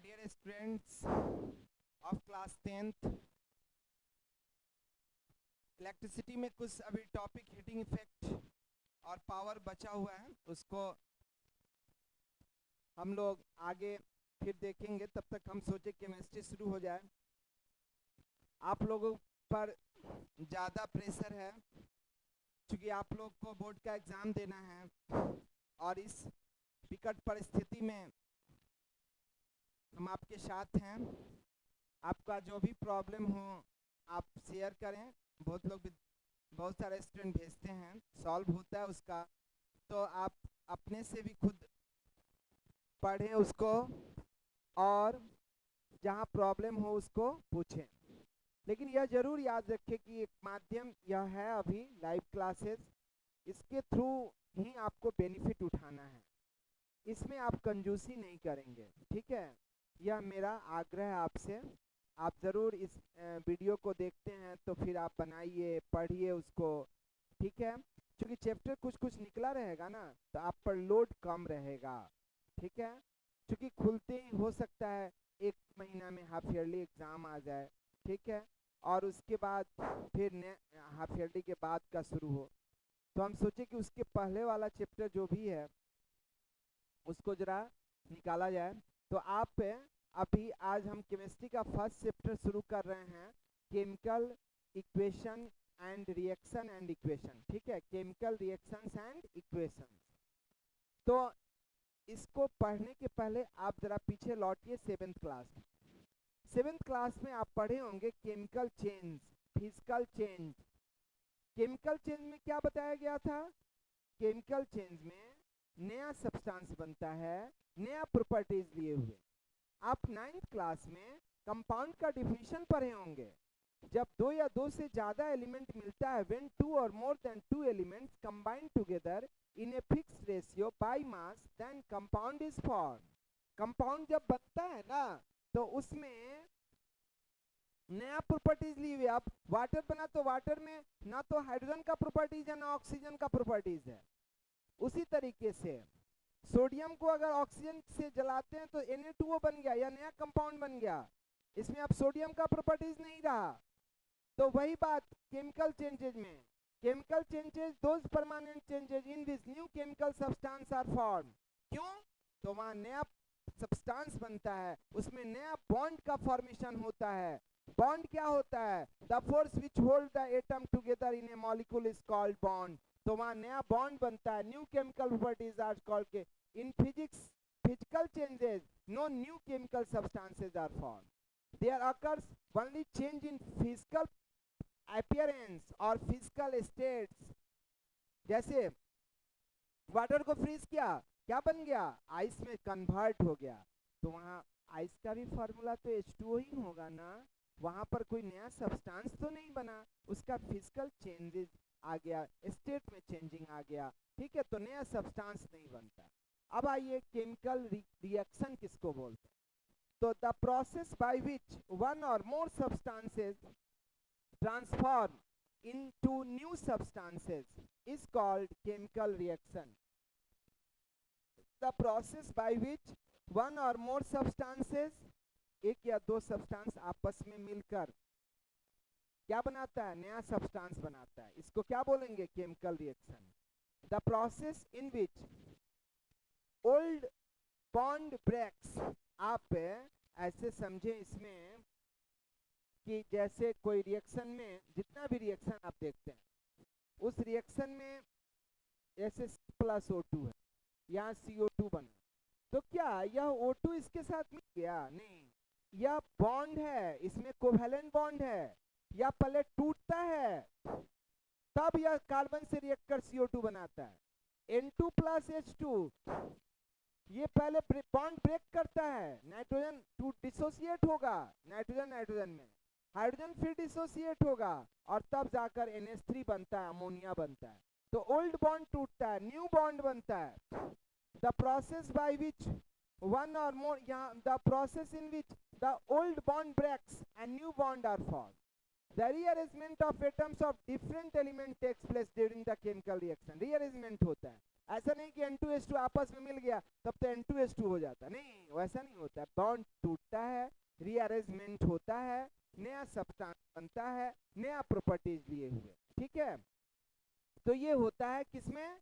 dear students of class 10th, electricity में कुछ अभी टॉपिक हीटिंग इफेक्ट और पावर बचा हुआ है, उसको हम लोग आगे फिर देखेंगे। तब तक हम सोचे केमिस्ट्री शुरू हो जाए। आप लोगों पर ज़्यादा प्रेशर है क्योंकि आप लोग को बोर्ड का एग्ज़ाम देना है और इस विकट परिस्थिति में हम आपके साथ हैं। आपका जो भी प्रॉब्लम हो आप शेयर करें। बहुत सारे स्टूडेंट भेजते हैं, सॉल्व होता है उसका, तो आप अपने से भी खुद पढ़ें उसको और जहाँ प्रॉब्लम हो उसको पूछें। लेकिन यह ज़रूर याद रखें कि एक माध्यम यह है अभी लाइव क्लासेस, इसके थ्रू ही आपको बेनिफिट उठाना है, इसमें आप कंजूसी नहीं करेंगे, ठीक है। यह मेरा आग्रह है आपसे। आप ज़रूर इस वीडियो को देखते हैं तो फिर आप बनाइए, पढ़िए उसको, ठीक है। क्योंकि चैप्टर कुछ कुछ निकला रहेगा ना, तो आप पर लोड कम रहेगा, ठीक है। क्योंकि खुलते ही हो सकता है 1 महीना में हाफ ईयरली एग्ज़ाम आ जाए, ठीक है, और उसके बाद फिर हाफ ईयरली के बाद का शुरू हो। तो हम सोचे कि उसके पहले वाला चैप्टर जो भी है उसको ज़रा निकाला जाए। तो आप अभी आज हम केमिस्ट्री का फर्स्ट चैप्टर शुरू कर रहे हैं, chemical equation and reaction and equation, ठीक है, केमिकल रिएक्शंस एंड इक्वेशंस। तो इसको पढ़ने के पहले आप ज़रा पीछे लौटिए 7th क्लास। 7th क्लास में आप पढ़े होंगे chemical change, physical change. Chemical change में क्या बताया गया था? केमिकल चेंज में नया सब्सटेंस बनता है, नया प्रॉपर्टीज लिए हुए। आप 9th क्लास में कंपाउंड का डिफिनीशन पढ़े होंगे। जब 2 या 2 से ज़्यादा एलिमेंट मिलता है, व्हेन 2 और more than 2 elements combine together in a fixed ratio by mass, then compound is form. Compound जब बनता है ना, तो उसमें नया प्रॉपर्टीज ली हुई। अब वाटर बना तो वाटर में ना तो हाइड्रोजन का प्रॉपर्टीज है ना ऑक्सीजन का प्रॉपर्टीज है। उसी तरीके से सोडियम को अगर ऑक्सीजन से जलाते हैं तो Na2O बन गया या नया कंपाउंड बन गया, इसमें अब सोडियम का प्रॉपर्टीज नहीं रहा। तो वही बात केमिकल चेंजेज में, chemical changes those permanent changes in which new chemical substance are form. क्यों? तो वहां नया सब्सटेंस बनता है, उसमें नया बॉन्ड का फॉर्मेशन होता है। बॉन्ड क्या होता है? The force which hold the atom together in a molecule is called bond. तो वहां नया बॉन्ड बनता है, new chemical properties are called के। In physics, physical changes, no new chemical substances are form. There occurs only change in physical appearance और physical states. जैसे water को freeze किया, क्या बन गया? आइस में कन्वर्ट हो गया। तो वहाँ आइस का भी फार्मूला तो H2O ही होगा ना, वहाँ पर कोई नया सब्सटेंस तो नहीं बना, उसका फिजिकल चेंजेस आ गया, स्टेट में चेंजिंग आ गया, ठीक है, तो नया सब्सटेंस नहीं बनता। अब आइए केमिकल रिएक्शन किसको बोलते हैं? तो the process by which one or more substances transform into new substances is called chemical reaction. The process by which one or more substances, एक या दो सब्सटेंस आपस में मिलकर क्या बनाता है? नया सब्सटेंस बनाता है। इसको क्या बोलेंगे? Chemical reaction. The process in which old bond breaks. आप ऐसे समझे इसमें कि जैसे कोई रिएक्शन में, जितना भी रिएक्शन आप देखते हैं, उस रिएक्शन में जैसे C+O2 है, यहाँ CO2 बना, तो क्या यह O2 इसके साथ मिल गया? नहीं, यह बॉन्ड है, इसमें कोवेलेंट बॉन्ड है, या पहले टूटता है तब यह कार्बन से रिएक्ट कर CO2 बनाता है। N2 + H2, ये पहले बॉन्ड ब्रेक करता है, नाइट्रोजन टू डिसोसिएट होगा नाइट्रोजन नाइट्रोजन में, हाइड्रोजन फिर डिसोसिएट होगा और तब जाकर NH3 बनता है, अमोनिया बनता है। तो ओल्ड बॉन्ड टूटता है, न्यू बॉन्ड बनता है। The process by which one or more, the process in which the old bond breaks and new bond are form. The rearrangement of atoms of different element takes place during the chemical reaction. Rearrangement होता है, ऐसा नहीं कि N2H2 आपस में मिल गया तब तो N2H2 हो जाता, नहीं वैसा नहीं होता है। बॉन्ड टूटता है, रीअरेंजमेंट होता है, नया सब्सटेंस बनता है, नया प्रॉपर्टीज लिए हुए, ठीक है। तो ये होता है किसमें,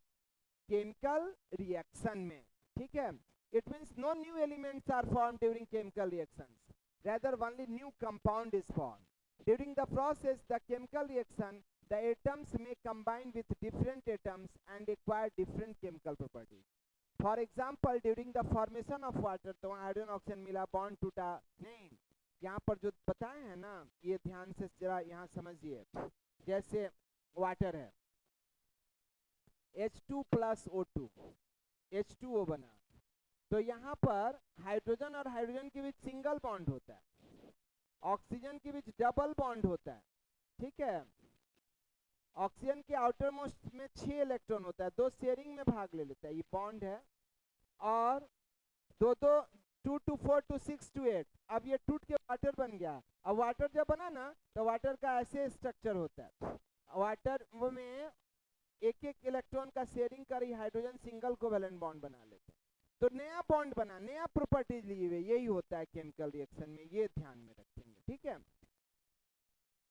केमिकल रिएक्शन में, ठीक है। It means no new elements are form during chemical reactions, rather only new compound is formed. During the process, the chemical reaction, the atoms may combine with different atoms and acquire different chemical properties. For example, during the formation of water, तो hydrogen oxygen मिला, bond टूटा नहीं, यहाँ पर जो बताए हैं ना, ये ध्यान से जरा यहाँ समझिए। जैसे वाटर है, H2 प्लस O2, H2O बना, तो यहाँ पर हाइड्रोजन और हाइड्रोजन के बीच सिंगल बॉन्ड होता है, ऑक्सीजन के बीच डबल बॉन्ड होता है, ठीक है। ऑक्सीजन के आउटर मोस्ट में 6 इलेक्ट्रॉन होता है, 2 शेयरिंग में भाग ले लेता है, ये बॉन्ड है। और 2 to 4 to 6 to 8, अब ये टूट के वाटर बन गया। अब वाटर जब बना ना तो वाटर का ऐसे स्ट्रक्चर होता है, वाटर में एक एक इलेक्ट्रॉन का शेयरिंग कर हाइड्रोजन सिंगल कोवेलेंट बॉन्ड बना लेते हैं, तो नया बॉन्ड बना, नया प्रॉपर्टीज लिए हुए, यही होता है केमिकल रिएक्शन में, ये ध्यान में रखेंगे, ठीक है।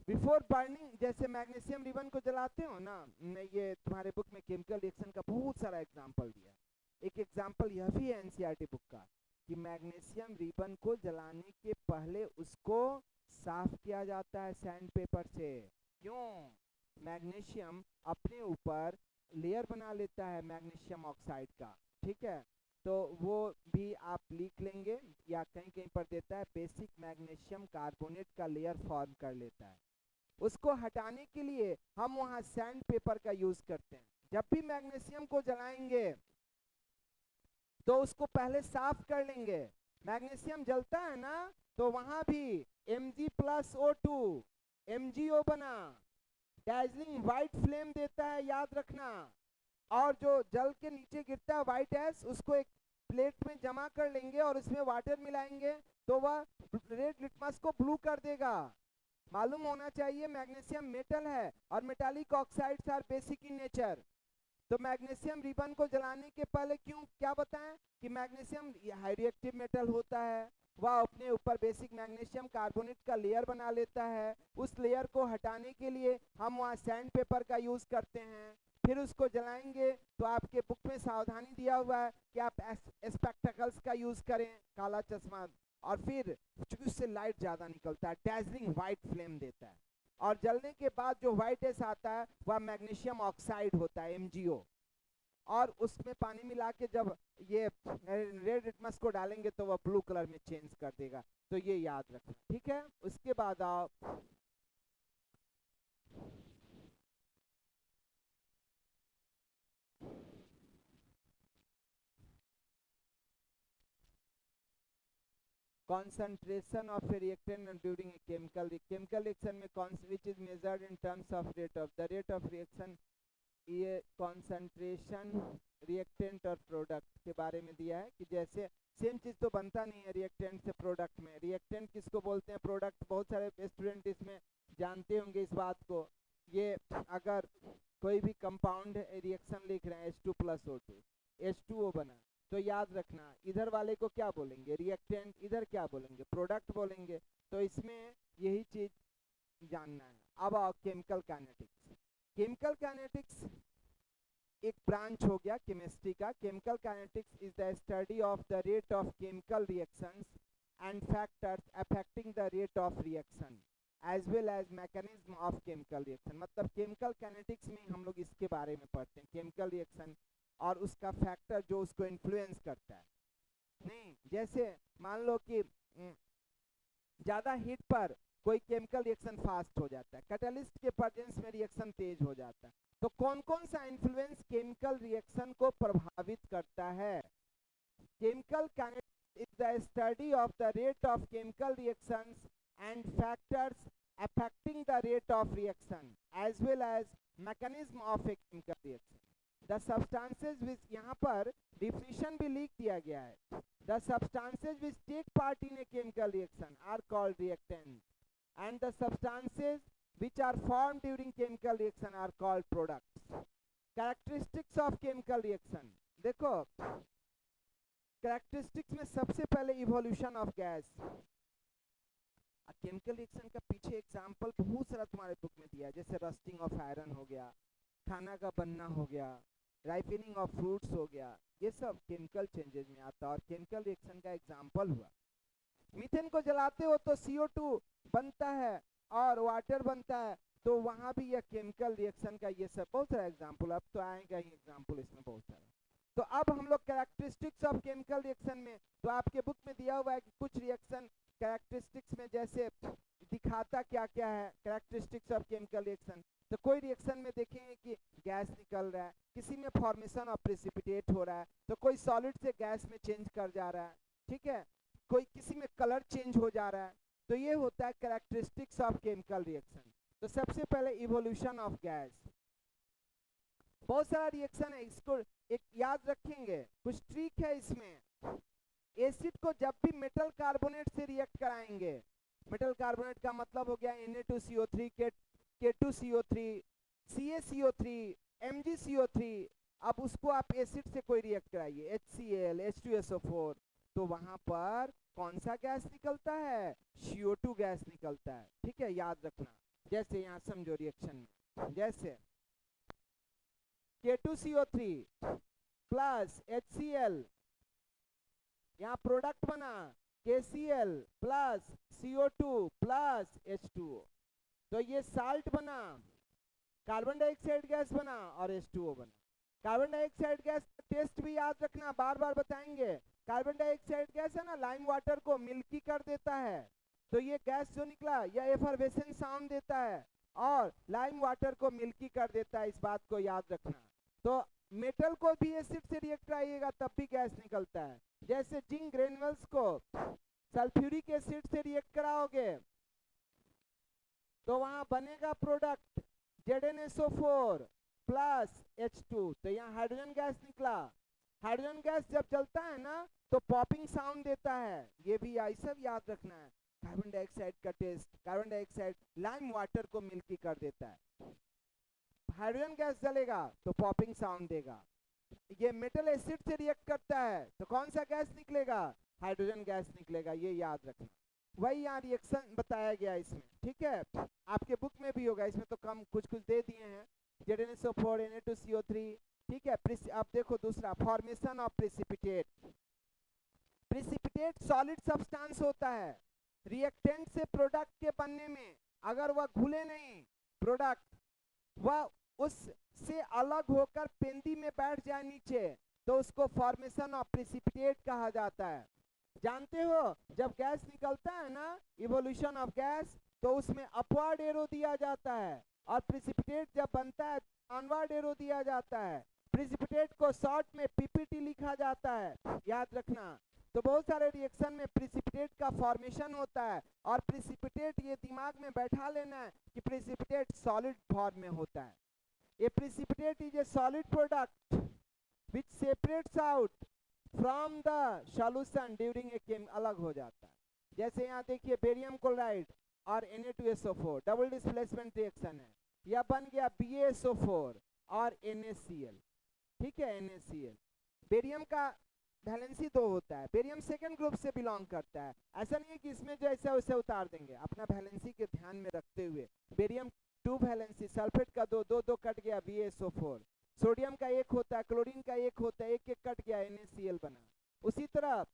बिफोर बर्निंग, जैसे मैग्नीशियम रिबन को जलाते हो ना, ये तुम्हारे बुक में केमिकल रिएक्शन का बहुत सारा एग्जांपल दिया है। एक एग्जांपल यह भी है एनसीईआरटी बुक का कि मैग्नीशियम रिबन को जलाने के पहले उसको साफ किया जाता है सैंड पेपर से। क्यों? मैग्नीशियम अपने ऊपर लेयर बना लेता है मैग्नीशियम ऑक्साइड का, ठीक है। तो वो भी आप लिख लेंगे या कहीं कहीं पर देता है, बेसिक मैग्नीशियम कार्बोनेट का लेयर फॉर्म कर लेता है। उसको हटाने के लिए हम वहाँ सैंड पेपर का यूज करते हैं। जब भी मैग्नीशियम को जलाएंगे तो उसको पहले साफ कर लेंगे। मैग्नीशियम जलता है ना तो वहां भी Mg+O2 MgO बना, डैजलिंग व्हाइट फ्लेम देता है, याद रखना। और जो जल के नीचे गिरता है व्हाइट एस, उसको एक प्लेट में जमा कर लेंगे और उसमें वाटर मिलाएंगे तो वह रेड लिटमस को ब्लू कर देगा। मालूम होना चाहिए मैग्नीशियम मेटल है और metallic oxides are basic in nature. तो मैग्नीशियम रिबन को जलाने के पहले क्या बताएं कि मैग्नीशियम हाई रिएक्टिव मेटल होता है, वह अपने ऊपर बेसिक मैग्नीशियम कार्बोनेट का लेयर बना लेता है। उस लेयर को हटाने के लिए हम वहाँ सैंड पेपर का यूज करते हैं। फिर उसको जलाएंगे तो आपके बुक में सावधानी दिया हुआ है कि आप स्पेक्टेकल्स का यूज करें, काला चश्मा। और फिर चूंकि उससे लाइट ज्यादा निकलता है, डैजलिंग व्हाइट फ्लेम देता है। और जलने के बाद जो व्हाइट एस आता है वह मैग्नीशियम ऑक्साइड होता है MgO। और उसमें पानी मिला के जब ये रेड लिटमस को डालेंगे तो वह ब्लू कलर में चेंज कर देगा। तो ये याद रखना, ठीक है। उसके बाद आप concentration of a reactant during a chemical reaction में which is measured in terms of the rate of reaction, ये concentration रिएक्टेंट और प्रोडक्ट के बारे में दिया है कि जैसे सेम चीज तो बनता नहीं है रिएक्टेंट से प्रोडक्ट में। रिएक्टेंट किसको बोलते हैं, प्रोडक्ट बहुत सारे स्टूडेंट इसमें जानते होंगे इस बात को। ये अगर कोई भी कंपाउंड रिएक्शन लिख रहे हैं H2+O2 H2O बना, तो याद रखना इधर वाले को क्या बोलेंगे रिएक्टेंट, इधर क्या बोलेंगे प्रोडक्ट बोलेंगे। तो इसमें यही चीज जानना है। अब आओ केमिकल काइनेटिक्स। केमिकल काइनेटिक्स एक ब्रांच हो गया केमिस्ट्री का। Chemical kinetics is the study of the rate of chemical reactions and factors affecting the rate of reaction as well as mechanism of chemical reaction. मतलब chemical kinetics में हम लोग इसके बारे में पढ़ते हैं, केमिकल रिएक्शन और उसका फैक्टर जो उसको इन्फ्लुएंस करता है। नहीं, जैसे मान लो कि ज्यादा हीट पर कोई केमिकल रिएक्शन फास्ट हो जाता है, कैटलिस्ट के प्रेजेंस में रिएक्शन तेज हो जाता है। तो कौन कौन सा इन्फ्लुएंस केमिकल रिएक्शन को प्रभावित करता है? Chemical kinetics is the study of the rate of chemical reactions and factors affecting the rate of reaction as well as mechanism of a chemical reaction. The substances which, यहाँ पर definition भी लिख दिया गया है। The substances which take part in a chemical reaction are called reactant and the substances which are formed during chemical reaction are called products. Characteristics of chemical reaction, देखो characteristics में सबसे पहले evolution of gas. Chemical reaction का पीछे example बहुत सारा तुम्हारे book में दिया है, जैसे रस्टिंग ऑफ आयरन हो गया, खाना का बनना हो गया, राइपनिंग ऑफ फ्रूट्स हो गया, ये सब केमिकल चेंजेस में आता है और केमिकल रिएक्शन का एग्जांपल हुआ। मीथेन को जलाते हो तो CO2 बनता है और वाटर बनता है, तो वहां भी यह केमिकल रिएक्शन का ये सब बहुत सारा एग्जांपल, अब तो आएगा ही एग्जांपल इसमें बहुत सारा। तो अब हम लोग कैरेक्टरिस्टिक्स ऑफ केमिकल रिएक्शन में, तो आपके बुक में दिया हुआ है कि कुछ रिएक्शन कैरेक्टरिस्टिक्स में जैसे दिखाता क्या क्या है कैरेक्टरिस्टिक्स ऑफ केमिकल रिएक्शन। तो कोई रिएक्शन में देखेंगे कि गैस निकल रहा है, किसी में फॉर्मेशन ऑफ प्रेसिपिटेट हो रहा है, तो कोई सॉलिड से गैस में चेंज कर जा रहा है, ठीक है, कोई किसी में कलर चेंज हो जा रहा है, तो ये होता है कैरेक्टरिस्टिक्स ऑफ केमिकल रिएक्शन। तो सबसे पहले इवोल्यूशन ऑफ गैस, बहुत सारा रिएक्शन है, इसको एक याद रखेंगे, कुछ ट्रिक है इसमें। एसिड को जब भी मेटल कार्बोनेट से रिएक्ट कराएंगे, मेटल कार्बोनेट का मतलब हो गया Na2CO3 K2CO3 CaCO3 MgCO3, अब उसको आप एसिड से कोई रिएक्ट कराइए HCl H2SO4, तो वहां पर कौन सा गैस निकलता है, CO2 गैस निकलता है, ठीक है, याद रखना। जैसे यहाँ समझो रिएक्शन में, जैसे K2CO3 प्लस HCl, यहाँ प्रोडक्ट बना KCl plus CO2 plus H2O, तो ये साल्ट बना, कार्बन डाइऑक्साइड गैस बना और H2O बना। कार्बन डाइऑक्साइड गैस टेस्ट भी याद रखना, बार बार बताएंगे। कार्बन डाइऑक्साइड गैस है ना, लाइम वाटर को मिल्की कर देता है, तो ये गैस जो निकला यह एफरवेसेंस साउंड देता है और लाइम वाटर को मिल्की कर देता है, इस बात को याद रखना। तो मेटल को भी एसिड से रिएक्ट कराइएगा तब भी गैस निकलता है। जैसे जिंक ग्रेन्युल्स को सल्फ्यूरिक एसिड से रिएक्ट कराओगे तो वहां बनेगा प्रोडक्ट ZnSO4 प्लस H2, तो यहाँ हाइड्रोजन गैस निकला। हाइड्रोजन गैस जब चलता है ना तो पॉपिंग साउंड देता है, ये भी आई सब याद रखना है। कार्बन डाइऑक्साइड का test, carbon dioxide lime water को मिल्की कर देता है, हाइड्रोजन गैस जलेगा तो पॉपिंग साउंड देगा। ये मेटल एसिड से रिएक्ट करता है तो कौन सा गैस निकलेगा, हाइड्रोजन गैस निकलेगा, ये याद रखना। वही यहाँ रिएक्शन बताया गया इसमें, ठीक है, आपके बुक में भी होगा, इसमें तो कम कुछ कुछ दे दिए हैं, ZnSO4 Na2CO3, ठीक है। अब देखो दूसरा, formation of precipitate. Precipitate solid substance होता है, रिएक्टेंट से प्रोडक्ट के बनने में अगर वह घुले नहीं प्रोडक्ट, वह उससे अलग होकर पेंदी में बैठ जाए नीचे, तो उसको फॉर्मेशन ऑफ प्रेसिपिटेट कहा जाता है। जानते हो जब गैस निकलता है ना, इवोल्यूशन ऑफ गैस, तो उसमें अपवर्ड एरो दिया जाता है और प्रेसिपिटेट जब बनता है डाउनवर्ड एरो दिया जाता है। प्रेसिपिटेट को शॉर्ट में PPT लिखा जाता है, याद रखना। तो बहुत सारे रिएक्शन में प्रेसिपिटेट का फॉर्मेशन होता है और प्रेसिपिटेट, ये दिमाग में बैठा लेना है कि प्रेसिपिटेट सॉलिड फॉर्म में होता है। A precipitate is a solid product which separates out from the solution during a chem, अलग हो जाता है। जैसे यहाँ देखिए बेरियम क्लोराइड और Na2SO4 डबल डिस्प्लेसमेंट रिएक्शन है, यह बन गया BaSO4 और NaCl, ठीक है, NaCl। बेरियम का वैलेंसी 2 होता है, बेरियम सेकंड ग्रुप से बिलोंग करता है, ऐसा नहीं है कि इसमें जो ऐसा वैसे उतार देंगे, अपना वैलेंसी के ध्यान में रखते हुए। बेरियम 2 वैलेंसी, सल्फेट का 2 2 2 कट गया BaSO4, सोडियम का 1 होता है, क्लोरीन का 1 होता है, 1 1 कट गया NaCl बना। उसी तरह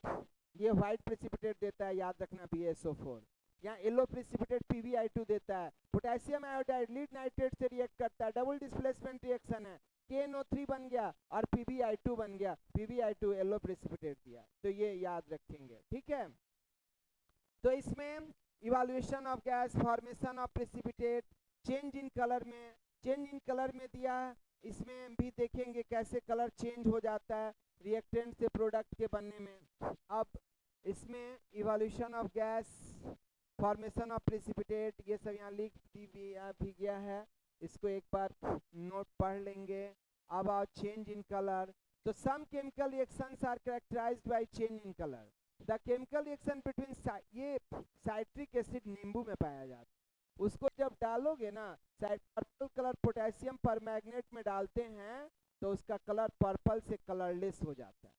ये व्हाइट प्रेसिपिटेट देता है, याद रखना BaSO4। यहाँ येलो प्रेसिपिटेट PbI2 देता है। पोटेशियम आयोडाइड लीड नाइट्रेट से रिएक्ट करता है, डबल डिस्प्लेसमेंट रिएक्शन है, KNO3 बन गया और PbI2 बन गया, PbI2 येलो प्रेसिपिटेट दिया, तो ये याद रखेंगे, ठीक है। तो इसमें evaluation of gas, formation of precipitate, change in colour में, चेंज इन कलर में दिया है, इसमें भी देखेंगे कैसे कलर चेंज हो जाता है रिएक्टेंट से प्रोडक्ट के बनने में। अब इसमें evaluation of gas, formation of precipitate, ये सब यहाँ लिख भी गया है, इसको एक बार नोट पढ़ लेंगे। अब आओ change in colour. So some chemical reactions are characterised by change in colour. The chemical reaction between, ये साइट्रिक एसिड नींबू में पाया जाता है, उसको जब डालोगे ना, शायद पर्पल कलर पोटेशियम परमैंगनेट में डालते हैं तो उसका कलर पर्पल से कलरलेस हो जाता है।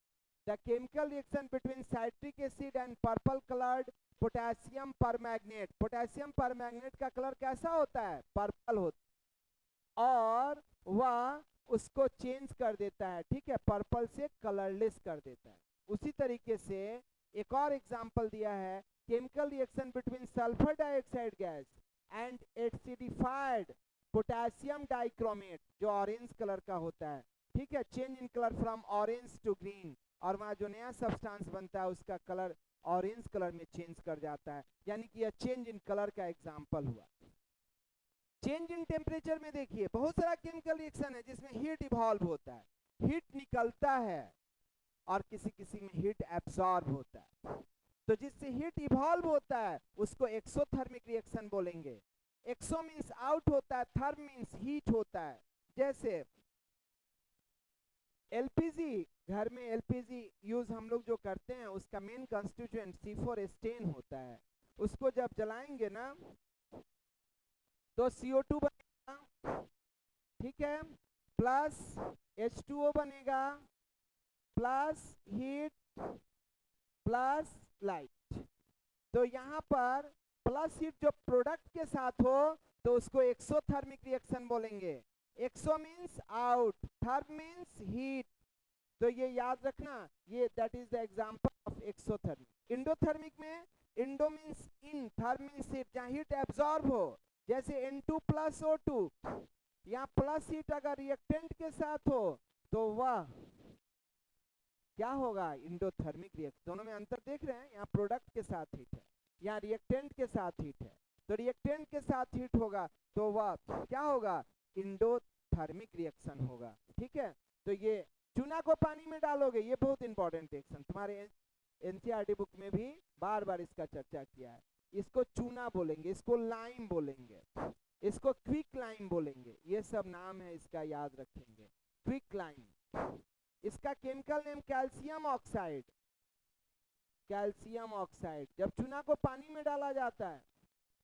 The chemical reaction between citric acid and purple coloured potassium permanganate, potassium permanganate का कलर कैसा होता है? पर्पल होता है, और वह उसको चेंज कर देता है, ठीक है, पर्पल से कलरलेस कर देता है। उसी तरीके से एक और एग्जांपल दिया है, chemical reaction between sulphur dioxide gas and acidified potassium dichromate, जो ऑरेंज कलर का होता है, ठीक है, change in colour from orange to green, और वहाँ जो नया सब्सटेंस बनता है उसका कलर ऑरेंज कलर में चेंज कर जाता है, यानी कि यह चेंज इन कलर का एग्जांपल हुआ। चेंज इन टेम्परेचर में देखिए बहुत सारा केमिकल रिएक्शन है जिसमें हीट इवॉल्व होता है, हीट निकलता है, और किसी किसी में हीट एब्सॉर्ब होता है। तो जिससे हीट इवॉल्व होता है उसको एक्सोथर्मिक रिएक्शन बोलेंगे। एक्सो मीन्स आउट होता है, थर्म मीन्स हीट होता है। जैसे एलपीजी, घर में एलपीजी यूज हम लोग जो करते हैं उसका मेन कंस्टिट्यूएंट C4H10 होता है। उसको जब जलाएंगे ना तो CO2 बनेगा, ठीक है, प्लस H2O बनेगा, प्लस हीट प्लस लाइट। तो यहाँ पर प्लस हीट जो प्रोडक्ट के साथ हो तो उसको एक्सोथर्मिक रिएक्शन बोलेंगे। Exo means out, therm means heat. तो ये याद रखना, ये that is the example of exothermic. Endothermic में endo means in, therm means heat, जहाँ हीट एब्जॉर्ब हो, जैसे N2 प्लस O2, यहाँ प्लस हीट अगर रिएक्टेंट के साथ हो तो वह क्या होगा? Endothermic reaction. दोनों में अंतर देख रहे हैं, यहाँ प्रोडक्ट के साथ हीट है, यहाँ रिएक्टेंट के साथ हीट है। तो रिएक्टेंट के साथ हीट होगा तो वह क्या होगा? इंडोथर्मिक रिएक्शन होगा, ठीक है। तो ये चूना को पानी में डालोगे, ये बहुत इंपॉर्टेंट रिएक्शन, तुम्हारे एनसीईआरटी बुक में भी बार बार इसका चर्चा किया है। इसको चूना बोलेंगे, इसको लाइम बोलेंगे, इसको क्विक लाइम बोलेंगे, ये सब नाम है इसका, याद रखेंगे। क्विक लाइम, इसका chemical name calcium oxide, calcium oxide. जब चूना को पानी में डाला जाता है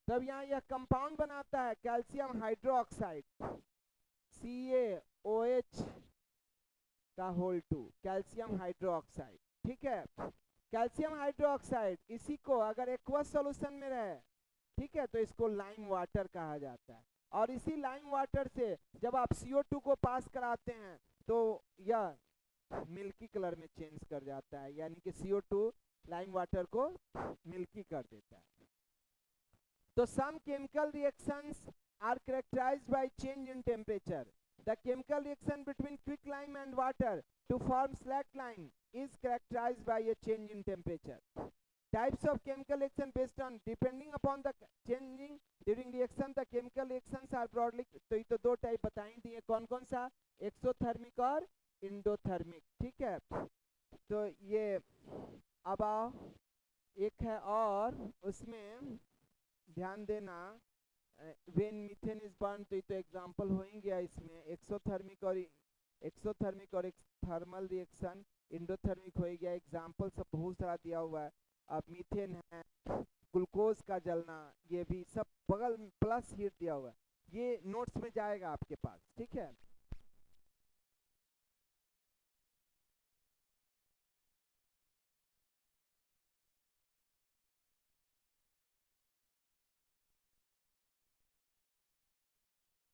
तब यहाँ यह कंपाउंड बनाता है कैल्शियम हाइड्रोक्साइड, CaOH का होल 2, कैल्शियम हाइड्रोक्साइड, ठीक है। कैल्शियम हाइड्रोक्साइड, इसी को अगर एक्वस सॉल्यूशन में रहे, ठीक है, तो इसको लाइम वाटर कहा जाता है। और इसी लाइम वाटर से जब आप CO2 को पास कराते हैं तो यह मिल्की कलर में चेंज कर जाता है, यानी कि CO2 लाइम वाटर को मिल्की कर देता है। तो some chemical reactions are characterised by change in temperature. The chemical reaction between quicklime and water to form slackline is characterized by a change in temperature. Types of chemical reaction based on depending upon the changing during reaction, the chemical reactions are broadly, तो ये तो दो type बताई दिए, कौन कौन सा? Exothermic और इंडोथर्मिक, ठीक है। तो ये अब आओ, एक है और उसमें ध्यान देना, व्हेन मीथेन इज बर्न, तो ये तो एग्जांपल हो ही गया इसमें। एक्सोथर्मिक और थर्मल रिएक्शन, इंडोथर्मिक हो गया, एग्जांपल सब बहुत सारा दिया हुआ है। अब मीथेन है, ग्लूकोज का जलना, ये भी सब बगल में प्लस हीट दिया हुआ है, ये नोट्स में जाएगा आपके पास, ठीक है।